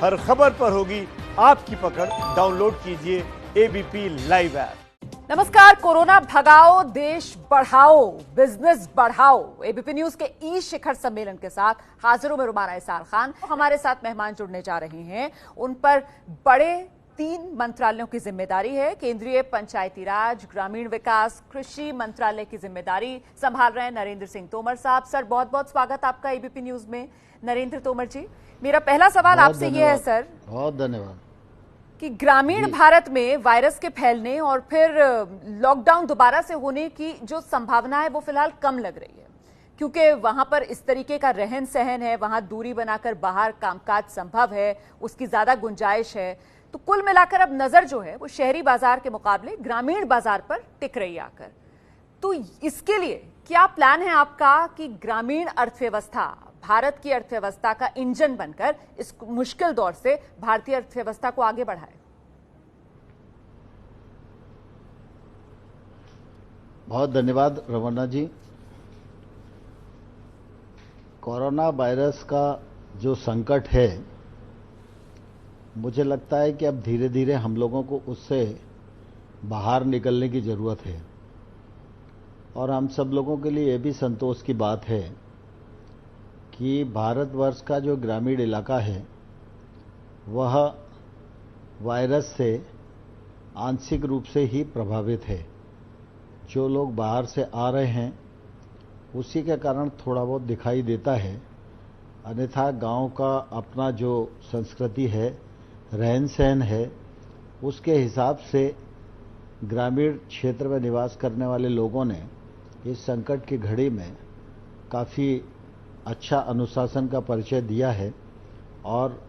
हर खबर पर होगी आपकी पकड़। डाउनलोड कीजिए एबीपी लाइव ऐप। नमस्कार। कोरोना भगाओ, देश बढ़ाओ, बिजनेस बढ़ाओ। एबीपी न्यूज के ई शिखर सम्मेलन के साथ हाजिरों में रुमाना इसार खान। हमारे साथ मेहमान जुड़ने जा रहे हैं। उन पर बड़े 3 मंत्रालयों की जिम्मेदारी है। केंद्रीय पंचायती राज, ग्रामीण विकास, कृषि मंत्रालय की जिम्मेदारी संभाल रहे हैं नरेंद्र सिंह तोमर साहब। सर, बहुत बहुत स्वागत आपका एबीपी न्यूज में। नरेंद्र तोमर जी, मेरा पहला सवाल आपसे ये है सर, बहुत धन्यवाद, कि ग्रामीण भारत में वायरस के फैलने और फिर लॉकडाउन दोबारा से होने की जो संभावना है वो फिलहाल कम लग रही है, क्योंकि वहां पर इस तरीके का रहन सहन है, वहां दूरी बनाकर बाहर कामकाज संभव है, उसकी ज्यादा गुंजाइश है। तो कुल मिलाकर अब नजर जो है वो शहरी बाजार के मुकाबले ग्रामीण बाजार पर टिक रही आकर। तो इसके लिए क्या प्लान है आपका कि ग्रामीण अर्थव्यवस्था भारत की अर्थव्यवस्था का इंजन बनकर इस मुश्किल दौर से भारतीय अर्थव्यवस्था को आगे बढ़ाए? बहुत धन्यवाद रमन्ना जी। कोरोना वायरस का जो संकट है, मुझे लगता है कि अब धीरे धीरे हम लोगों को उससे बाहर निकलने की जरूरत है। और हम सब लोगों के लिए यह भी संतोष की बात है कि भारतवर्ष का जो ग्रामीण इलाका है वह वायरस से आंशिक रूप से ही प्रभावित है। जो लोग बाहर से आ रहे हैं उसी के कारण थोड़ा बहुत दिखाई देता है, अन्यथा गांव का अपना जो संस्कृति है, रहन सहन है, उसके हिसाब से ग्रामीण क्षेत्र में निवास करने वाले लोगों ने इस संकट की घड़ी में काफ़ी अच्छा अनुशासन का परिचय दिया है और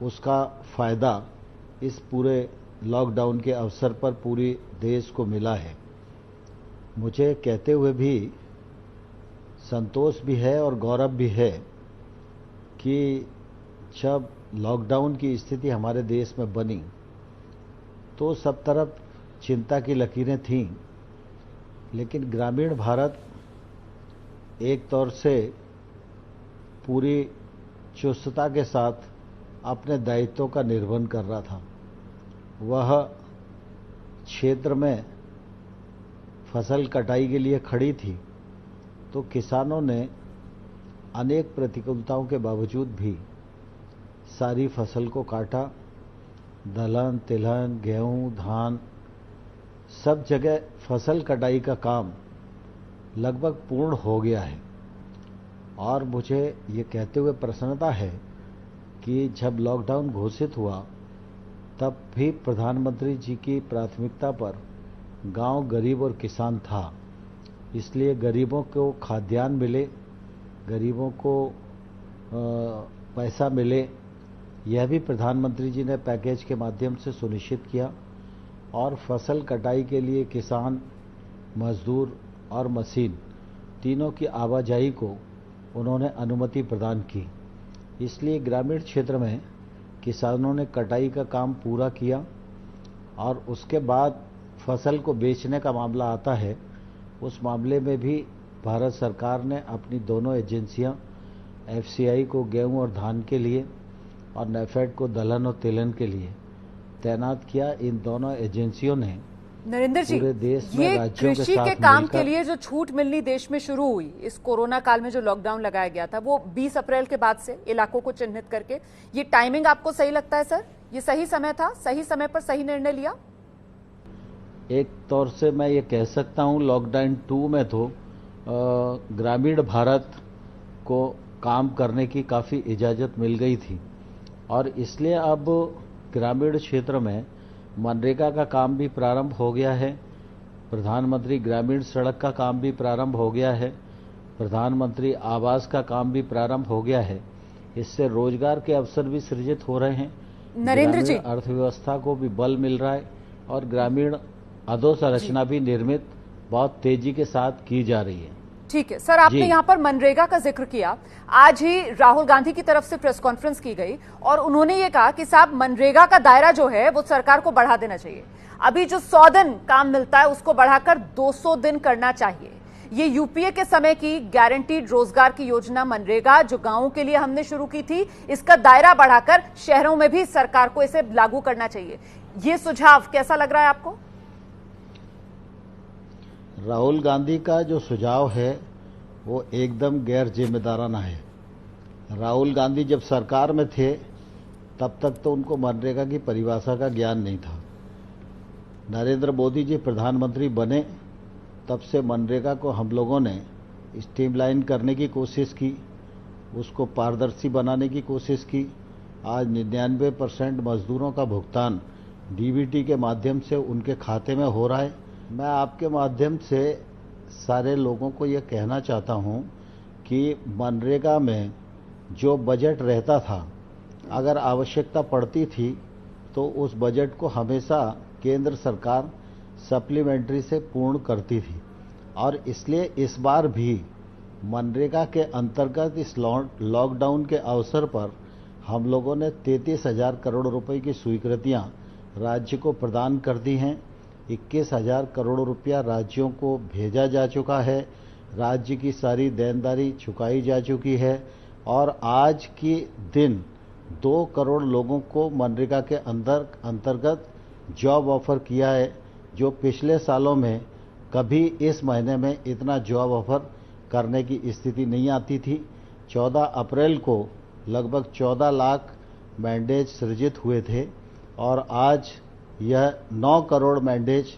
उसका फ़ायदा इस पूरे लॉकडाउन के अवसर पर पूरी देश को मिला है। मुझे कहते हुए भी संतोष भी है और गौरव भी है कि जब लॉकडाउन की स्थिति हमारे देश में बनी तो सब तरफ चिंता की लकीरें थीं, लेकिन ग्रामीण भारत एक तौर से पूरी चुस्तता के साथ अपने दायित्वों का निर्वहन कर रहा था। वह क्षेत्र में फसल कटाई के लिए खड़ी थी तो किसानों ने अनेक प्रतिकूलताओं के बावजूद भी सारी फसल को काटा। दलहन, तिलहन, गेहूं, धान, सब जगह फसल कटाई का काम लगभग पूर्ण हो गया है। और मुझे ये कहते हुए प्रसन्नता है कि जब लॉकडाउन घोषित हुआ तब भी प्रधानमंत्री जी की प्राथमिकता पर गांव, गरीब और किसान था। इसलिए गरीबों को खाद्यान्न मिले, गरीबों को पैसा मिले, यह भी प्रधानमंत्री जी ने पैकेज के माध्यम से सुनिश्चित किया। और फसल कटाई के लिए किसान, मजदूर और मशीन तीनों की आवाजाही को उन्होंने अनुमति प्रदान की। इसलिए ग्रामीण क्षेत्र में किसानों ने कटाई का काम पूरा किया और उसके बाद फसल को बेचने का मामला आता है। उस मामले में भी भारत सरकार ने अपनी दोनों एजेंसियां, एफसीआई को गेहूं और धान के लिए और नेफेड को दलहन और तिलहन के लिए तैनात किया। इन दोनों एजेंसियों ने नरेंद्र जी, पूरे देश में ये राज्यों कृषि के काम के लिए जो छूट मिलनी देश में शुरू हुई इस कोरोना काल में, जो लॉकडाउन लगाया गया था, वो 20 अप्रैल के बाद से इलाकों को चिन्हित करके, ये टाइमिंग आपको सही लगता है सर? ये सही समय था, सही समय पर सही निर्णय लिया? एक तौर से मैं ये कह सकता हूँ लॉकडाउन 2 में तो ग्रामीण भारत को काम करने की काफ़ी इजाज़त मिल गई थी और इसलिए अब ग्रामीण क्षेत्र में मनरेगा का काम भी प्रारंभ हो गया है। प्रधानमंत्री ग्रामीण सड़क का काम भी प्रारंभ हो गया है। प्रधानमंत्री आवास का काम भी प्रारंभ हो गया है। इससे रोजगार के अवसर भी सृजित हो रहे हैं। नरेंद्र जी, अर्थव्यवस्था को भी बल मिल रहा है और ग्रामीण अधोसंरचना भी निर्मित बहुत तेजी के साथ की जा रही है। ठीक है सर, आपने यहाँ पर मनरेगा का जिक्र किया। आज ही राहुल गांधी की तरफ से प्रेस कॉन्फ्रेंस की गई और उन्होंने ये कहा कि साहब, मनरेगा का दायरा जो है वो सरकार को बढ़ा देना चाहिए। अभी जो 100 दिन काम मिलता है उसको बढ़ाकर 200 दिन करना चाहिए। ये यूपीए के समय की गारंटीड रोजगार की योजना मनरेगा जो गांवों के लिए हमने शुरू की थी, इसका दायरा बढ़ाकर शहरों में भी सरकार को इसे लागू करना चाहिए। ये सुझाव कैसा लग रहा है आपको? राहुल गांधी का जो सुझाव है वो एकदम गैर जिम्मेदाराना है। राहुल गांधी जब सरकार में थे तब तक तो उनको मनरेगा की परिभाषा का ज्ञान नहीं था। नरेंद्र मोदी जी प्रधानमंत्री बने तब से मनरेगा को हम लोगों ने स्ट्रीमलाइन करने की कोशिश की, उसको पारदर्शी बनाने की कोशिश की। आज 99% मजदूरों का भुगतान डीबीटी के माध्यम से उनके खाते में हो रहा है। मैं आपके माध्यम से सारे लोगों को ये कहना चाहता हूँ कि मनरेगा में जो बजट रहता था, अगर आवश्यकता पड़ती थी तो उस बजट को हमेशा केंद्र सरकार सप्लीमेंट्री से पूर्ण करती थी। और इसलिए इस बार भी मनरेगा के अंतर्गत इस लॉकडाउन के अवसर पर हम लोगों ने 33,000 करोड़ रुपए की स्वीकृतियां राज्य को प्रदान कर दी हैं। 21,000 करोड़ रुपया राज्यों को भेजा जा चुका है। राज्य की सारी देनदारी चुकाई जा चुकी है और आज के दिन 2 करोड़ लोगों को मनरेगा के अंतर्गत जॉब ऑफर किया है, जो पिछले सालों में कभी इस महीने में इतना जॉब ऑफर करने की स्थिति नहीं आती थी। 14 अप्रैल को लगभग 14 लाख मैंडेज सृजित हुए थे और आज यह 9 करोड़ मैंडेज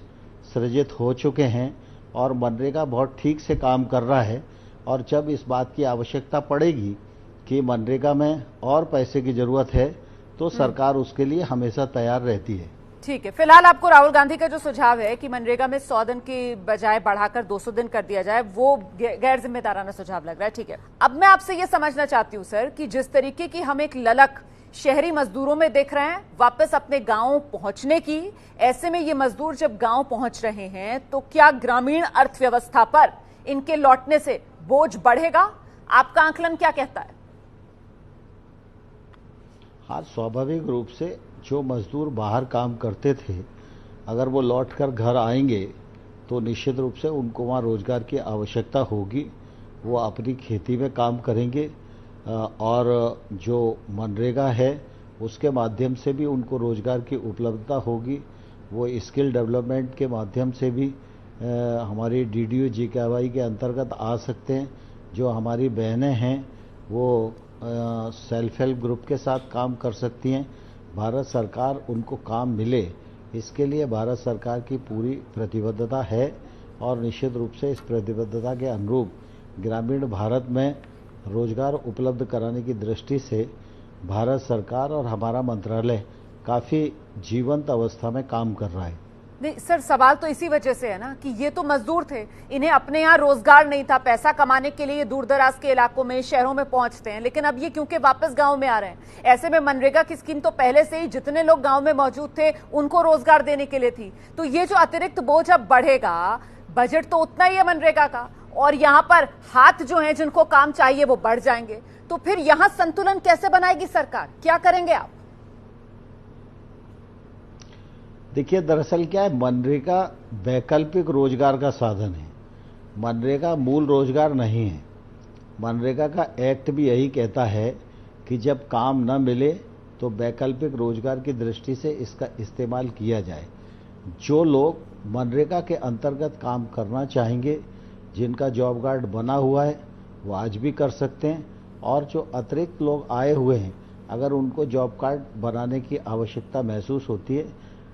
सृजित हो चुके हैं और मनरेगा बहुत ठीक से काम कर रहा है। और जब इस बात की आवश्यकता पड़ेगी कि मनरेगा में और पैसे की जरूरत है तो सरकार उसके लिए हमेशा तैयार रहती है। ठीक है, फिलहाल आपको राहुल गांधी का जो सुझाव है कि मनरेगा में 100 दिन की बजाय बढ़ाकर 200 दिन कर दिया जाए, वो गैर जिम्मेदाराना सुझाव लग रहा है। ठीक है, अब मैं आपसे ये समझना चाहती हूँ सर कि जिस तरीके की हम एक ललक शहरी मजदूरों में देख रहे हैं वापस अपने गांव पहुंचने की, ऐसे में ये मजदूर जब गांव पहुंच रहे हैं तो क्या ग्रामीण अर्थव्यवस्था पर इनके लौटने से बोझ बढ़ेगा? आपका आंकलन क्या कहता है? हाँ, स्वाभाविक रूप से जो मजदूर बाहर काम करते थे, अगर वो लौटकर घर आएंगे तो निश्चित रूप से उनको वहाँ रोजगार की आवश्यकता होगी। वो अपनी खेती में काम करेंगे और जो मनरेगा है उसके माध्यम से भी उनको रोजगार की उपलब्धता होगी। वो स्किल डेवलपमेंट के माध्यम से भी हमारी DDU GKY के अंतर्गत आ सकते हैं। जो हमारी बहनें हैं वो सेल्फ हेल्प ग्रुप के साथ काम कर सकती हैं। भारत सरकार उनको काम मिले, इसके लिए भारत सरकार की पूरी प्रतिबद्धता है और निश्चित रूप से इस प्रतिबद्धता के अनुरूप ग्रामीण भारत में रोजगार उपलब्ध कराने की दृष्टि से भारत सरकार और हमारा मंत्रालय काफ़ी जीवंत अवस्था में काम कर रहा है। नहीं सर, सवाल तो इसी वजह से है ना कि ये तो मजदूर थे, इन्हें अपने यहाँ रोजगार नहीं था, पैसा कमाने के लिए दूर दराज के इलाकों में शहरों में पहुंचते हैं, लेकिन अब ये क्योंकि वापस गांव में आ रहे हैं, ऐसे में मनरेगा की स्कीम तो पहले से ही जितने लोग गांव में मौजूद थे उनको रोजगार देने के लिए थी। तो ये जो अतिरिक्त बोझ अब बढ़ेगा, बजट तो उतना ही है मनरेगा का और यहाँ पर हाथ जो है जिनको काम चाहिए वो बढ़ जाएंगे, तो फिर यहाँ संतुलन कैसे बनाएगी सरकार? क्या करेंगे आप? देखिए, दरअसल क्या है, मनरेगा वैकल्पिक रोजगार का साधन है। मनरेगा मूल रोजगार नहीं है। मनरेगा का एक्ट भी यही कहता है कि जब काम न मिले तो वैकल्पिक रोजगार की दृष्टि से इसका इस्तेमाल किया जाए। जो लोग मनरेगा के अंतर्गत काम करना चाहेंगे, जिनका जॉब कार्ड बना हुआ है, वो आज भी कर सकते हैं और जो अतिरिक्त लोग आए हुए हैं, अगर उनको जॉब कार्ड बनाने की आवश्यकता महसूस होती है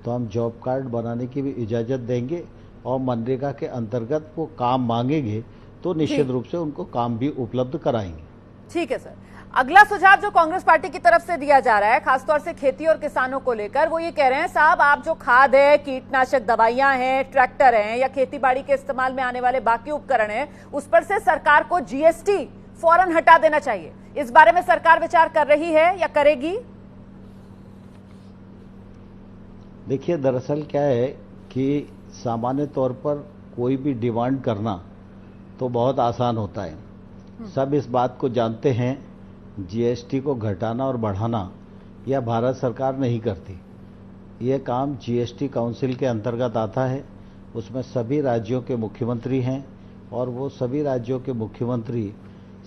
तो हम जॉब कार्ड बनाने की भी इजाज़त देंगे और मनरेगा के अंतर्गत वो काम मांगेंगे तो निश्चित रूप से उनको काम भी उपलब्ध कराएंगे। ठीक है सर, अगला सुझाव जो कांग्रेस पार्टी की तरफ से दिया जा रहा है खासतौर से खेती और किसानों को लेकर, वो ये कह रहे हैं साहब आप जो खाद है, कीटनाशक दवाइयां हैं, ट्रैक्टर हैं या खेतीबाड़ी के इस्तेमाल में आने वाले बाकी उपकरण हैं, उस पर से सरकार को GST फौरन हटा देना चाहिए। इस बारे में सरकार विचार कर रही है या करेगी? देखिए, दरअसल क्या है कि सामान्य तौर पर कोई भी डिमांड करना तो बहुत आसान होता है। सब इस बात को जानते हैं, GST को घटाना और बढ़ाना यह भारत सरकार नहीं करती। यह काम GST काउंसिल के अंतर्गत आता है। उसमें सभी राज्यों के मुख्यमंत्री हैं और वो सभी राज्यों के मुख्यमंत्री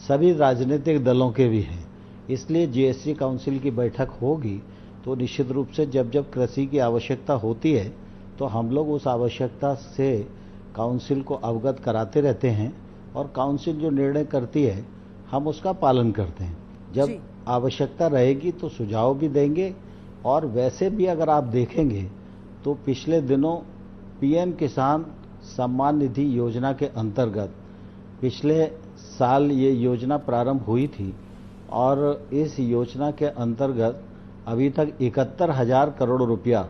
सभी राजनीतिक दलों के भी हैं। इसलिए जीएसटी काउंसिल की बैठक होगी तो निश्चित रूप से जब जब कृषि की आवश्यकता होती है तो हम लोग उस आवश्यकता से काउंसिल को अवगत कराते रहते हैं और काउंसिल जो निर्णय करती है हम उसका पालन करते हैं। जब आवश्यकता रहेगी तो सुझाव भी देंगे। और वैसे भी अगर आप देखेंगे तो पिछले दिनों पीएम किसान सम्मान निधि योजना के अंतर्गत पिछले साल ये योजना प्रारंभ हुई थी और इस योजना के अंतर्गत अभी तक 71,000 करोड़ रुपया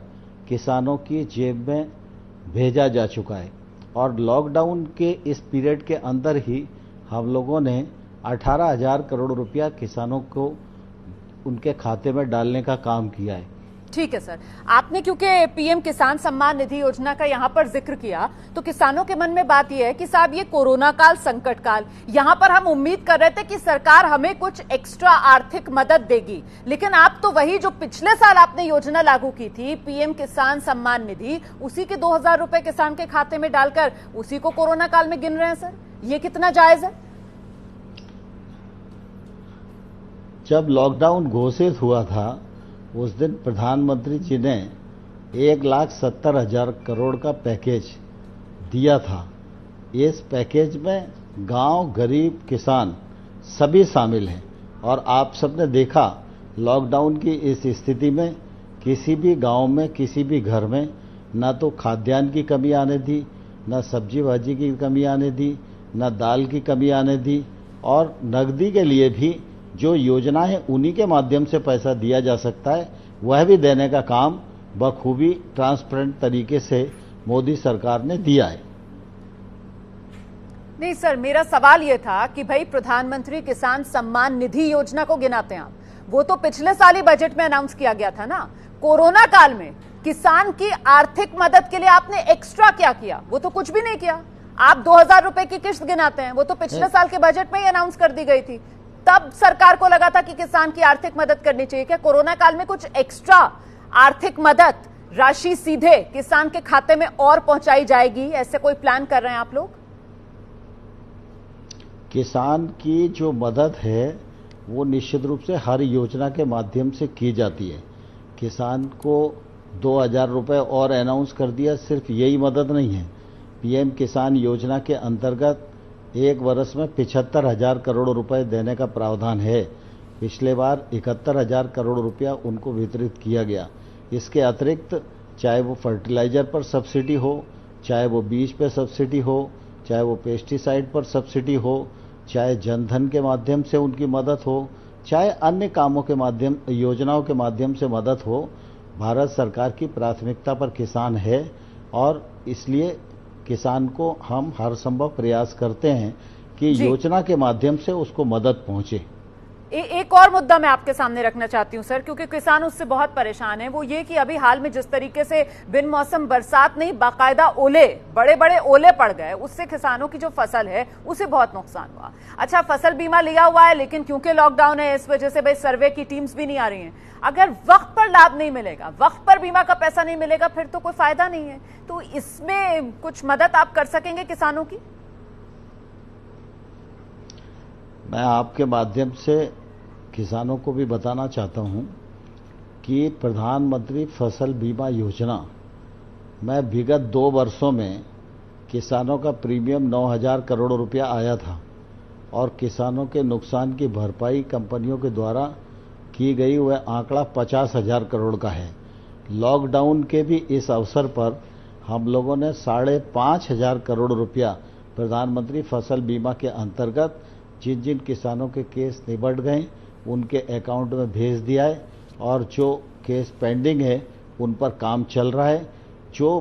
किसानों की जेब में भेजा जा चुका है। और लॉकडाउन के इस पीरियड के अंदर ही हम लोगों ने 18,000 करोड़ रुपया किसानों को उनके खाते में डालने का काम किया है। ठीक है सर, आपने क्योंकि पीएम किसान सम्मान निधि योजना का यहाँ पर जिक्र किया तो किसानों के मन में बात यह है कि साहब ये कोरोना काल, संकट काल, यहाँ पर हम उम्मीद कर रहे थे कि सरकार हमें कुछ एक्स्ट्रा आर्थिक मदद देगी, लेकिन आप तो वही जो पिछले साल आपने योजना लागू की थी पीएम किसान सम्मान निधि, उसी के 2,000 रुपए किसान के खाते में डालकर उसी को कोरोना काल में गिन रहे हैं। सर ये कितना जायज है? जब लॉकडाउन घोषित हुआ था उस दिन प्रधानमंत्री जी ने 1,70,000 करोड़ का पैकेज दिया था। इस पैकेज में गांव, गरीब, किसान सभी शामिल हैं। और आप सबने देखा लॉकडाउन की इस स्थिति में किसी भी गांव में, किसी भी घर में न तो खाद्यान्न की कमी आने दी, न सब्जी भाजी की कमी आने दी, न दाल की कमी आने दी। और नकदी के लिए भी जो योजना है उन्हीं के माध्यम से पैसा दिया जा सकता है, वह भी देने का काम बखूबी ट्रांसपेरेंट तरीके से मोदी सरकार ने दिया है। नहीं सर, मेरा सवाल यह था कि भाई प्रधानमंत्री किसान सम्मान निधि योजना को गिनाते हैं आप, वो तो पिछले साल ही बजट में अनाउंस किया गया था ना। कोरोना काल में किसान की आर्थिक मदद के लिए आपने एक्स्ट्रा क्या किया? वो तो कुछ भी नहीं किया। आप 2,000 रुपए की किश्त गिनाते हैं, वो तो पिछले साल के बजट में ही अनाउंस कर दी गई थी। तब सरकार को लगा था कि किसान की आर्थिक मदद करनी चाहिए। क्या कोरोना काल में कुछ एक्स्ट्रा आर्थिक मदद राशि सीधे किसान के खाते में और पहुंचाई जाएगी, ऐसे कोई प्लान कर रहे हैं आप लोग? किसान की जो मदद है वो निश्चित रूप से हर योजना के माध्यम से की जाती है। किसान को 2,000 रुपए और अनाउंस कर दिया, सिर्फ यही मदद नहीं है। पीएम किसान योजना के अंतर्गत एक वर्ष में 75,000 करोड़ रुपए देने का प्रावधान है। पिछले बार 71,000 करोड़ रुपया उनको वितरित किया गया। इसके अतिरिक्त चाहे वो फर्टिलाइजर पर सब्सिडी हो, चाहे वो बीज पे सब्सिडी हो, चाहे वो पेस्टिसाइड पर सब्सिडी हो, चाहे जनधन के माध्यम से उनकी मदद हो, चाहे अन्य कामों के माध्यम, योजनाओं के माध्यम से मदद हो, भारत सरकार की प्राथमिकता पर किसान है और इसलिए किसान को हम हर संभव प्रयास करते हैं कि योजना के माध्यम से उसको मदद पहुंचे। एक और मुद्दा मैं आपके सामने रखना चाहती हूं सर, क्योंकि किसान उससे बहुत परेशान है। वो ये कि अभी हाल में जिस तरीके से बिन मौसम बरसात नहीं, बाकायदा ओले, बड़े बड़े ओले पड़ गए, उससे किसानों की जो फसल है उसे बहुत नुकसान हुआ। अच्छा, फसल बीमा लिया हुआ है, लेकिन क्योंकि लॉकडाउन है इस वजह से भाई सर्वे की टीम्स भी नहीं आ रही हैं। अगर वक्त पर लाभ नहीं मिलेगा, वक्त पर बीमा का पैसा नहीं मिलेगा, फिर तो कोई फायदा नहीं है। तो इसमें कुछ मदद आप कर सकेंगे किसानों की? मैं आपके माध्यम से किसानों को भी बताना चाहता हूं कि प्रधानमंत्री फसल बीमा योजना में विगत 2 वर्षों में किसानों का प्रीमियम 9,000 करोड़ रुपया आया था और किसानों के नुकसान की भरपाई कंपनियों के द्वारा की गई वह आंकड़ा 50,000 करोड़ का है। लॉकडाउन के भी इस अवसर पर हम लोगों ने 5,500 करोड़ रुपया प्रधानमंत्री फसल बीमा के अंतर्गत जिन जिन किसानों के केस निबट गए उनके अकाउंट में भेज दिया है और जो केस पेंडिंग है उन पर काम चल रहा है। जो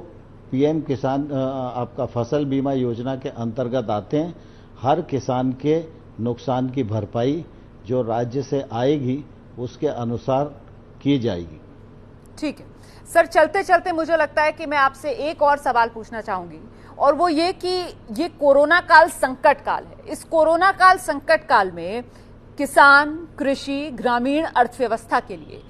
पीएम किसान आपका फसल बीमा योजना के अंतर्गत आते हैं, हर किसान के नुकसान की भरपाई जो राज्य से आएगी उसके अनुसार की जाएगी। ठीक है सर, चलते चलते मुझे लगता है कि मैं आपसे एक और सवाल पूछना चाहूंगी, और वो ये कि ये कोरोना काल संकट काल है। इस कोरोना काल संकट काल में किसान, कृषि, ग्रामीण अर्थव्यवस्था के लिए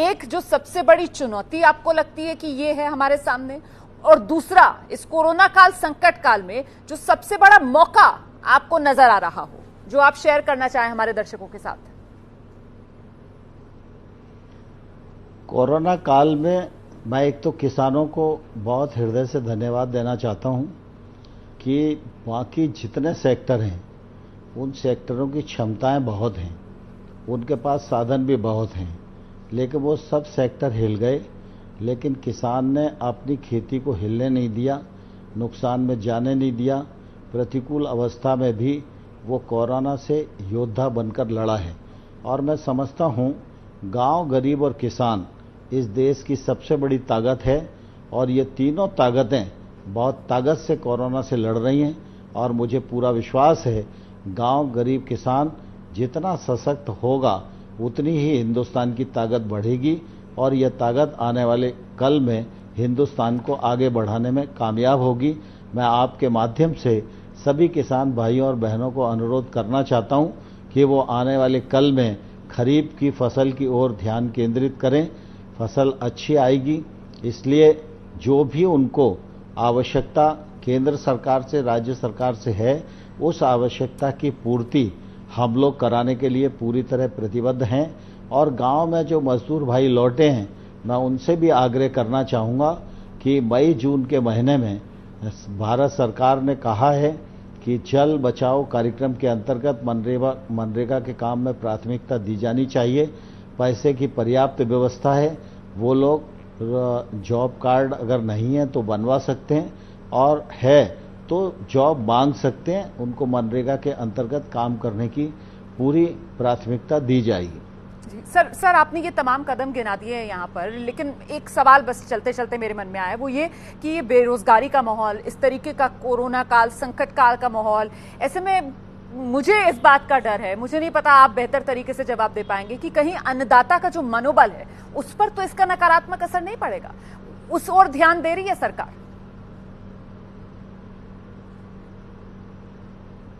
एक जो सबसे बड़ी चुनौती आपको लगती है कि ये है हमारे सामने, और दूसरा इस कोरोना काल संकट काल में जो सबसे बड़ा मौका आपको नजर आ रहा हो, जो आप शेयर करना चाहें हमारे दर्शकों के साथ? कोरोना काल में मैं एक तो किसानों को बहुत हृदय से धन्यवाद देना चाहता हूं कि बाकी जितने सेक्टर हैं उन सेक्टरों की क्षमताएं बहुत हैं, उनके पास साधन भी बहुत हैं, लेकिन वो सब सेक्टर हिल गए, लेकिन किसान ने अपनी खेती को हिलने नहीं दिया, नुकसान में जाने नहीं दिया। प्रतिकूल अवस्था में भी वो कोरोना से योद्धा बनकर लड़ा है। और मैं समझता हूं गांव, गरीब और किसान इस देश की सबसे बड़ी ताकत है और ये तीनों ताकतें बहुत ताकत से कोरोना से लड़ रही हैं। और मुझे पूरा विश्वास है गांव, गरीब, किसान जितना सशक्त होगा उतनी ही हिंदुस्तान की ताकत बढ़ेगी और यह ताकत आने वाले कल में हिंदुस्तान को आगे बढ़ाने में कामयाब होगी। मैं आपके माध्यम से सभी किसान भाइयों और बहनों को अनुरोध करना चाहता हूं कि वो आने वाले कल में खरीफ की फसल की ओर ध्यान केंद्रित करें। फसल अच्छी आएगी, इसलिए जो भी उनको आवश्यकता केंद्र सरकार से, राज्य सरकार से है, उस आवश्यकता की पूर्ति हम लोग कराने के लिए पूरी तरह प्रतिबद्ध हैं। और गांव में जो मजदूर भाई लौटे हैं, मैं उनसे भी आग्रह करना चाहूँगा कि मई जून के महीने में भारत सरकार ने कहा है कि जल बचाओ कार्यक्रम के अंतर्गत मनरेगा के काम में प्राथमिकता दी जानी चाहिए। पैसे की पर्याप्त व्यवस्था है, वो लोग जॉब कार्ड अगर नहीं है तो बनवा सकते हैं और है तो जॉब मांग सकते हैं। उनको मनरेगा के अंतर्गत काम करने की पूरी प्राथमिकता दी जाएगी। सर आपने ये तमाम कदम गिना दिए हैं यहाँ पर, लेकिन एक सवाल बस चलते चलते मेरे मन में आया, वो ये कि ये बेरोजगारी का माहौल, इस तरीके का कोरोना काल, संकट काल का माहौल, ऐसे में मुझे इस बात का डर है, मुझे नहीं पता आप बेहतर तरीके से जवाब दे पाएंगे, कि कहीं अन्नदाता का जो मनोबल है उस पर तो इसका नकारात्मक असर नहीं पड़ेगा? उस ओर ध्यान दे रही है सरकार?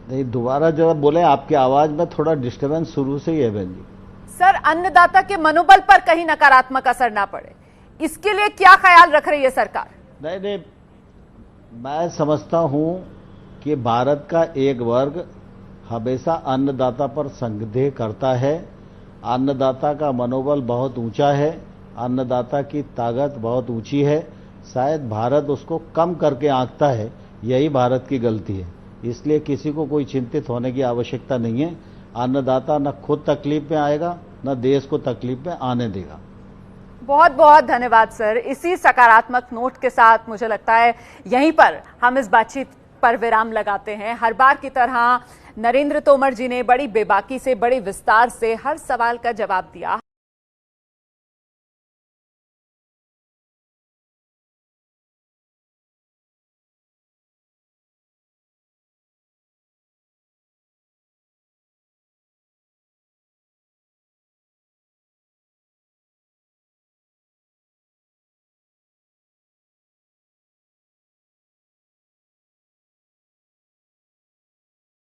नहीं, दोबारा जरा बोले, आपकी आवाज में थोड़ा डिस्टर्बेंस शुरू से ही है बहन जी। सर, अन्नदाता के मनोबल पर कहीं नकारात्मक असर ना पड़े, इसके लिए क्या ख्याल रख रही है सरकार? नहीं, मैं समझता हूं कि भारत का एक वर्ग हमेशा अन्नदाता पर संदेह करता है। अन्नदाता का मनोबल बहुत ऊंचा है, अन्नदाता की ताकत बहुत ऊंची है। शायद भारत उसको कम करके आंकता है, यही भारत की गलती है। इसलिए किसी को कोई चिंतित होने की आवश्यकता नहीं है। अन्नदाता न खुद तकलीफ में आएगा, न देश को तकलीफ में आने देगा। बहुत बहुत धन्यवाद सर। इसी सकारात्मक नोट के साथ मुझे लगता है यहीं पर हम इस बातचीत पर विराम लगाते हैं। हर बार की तरह नरेंद्र तोमर जी ने बड़ी बेबाकी से, बड़े विस्तार से हर सवाल का जवाब दिया।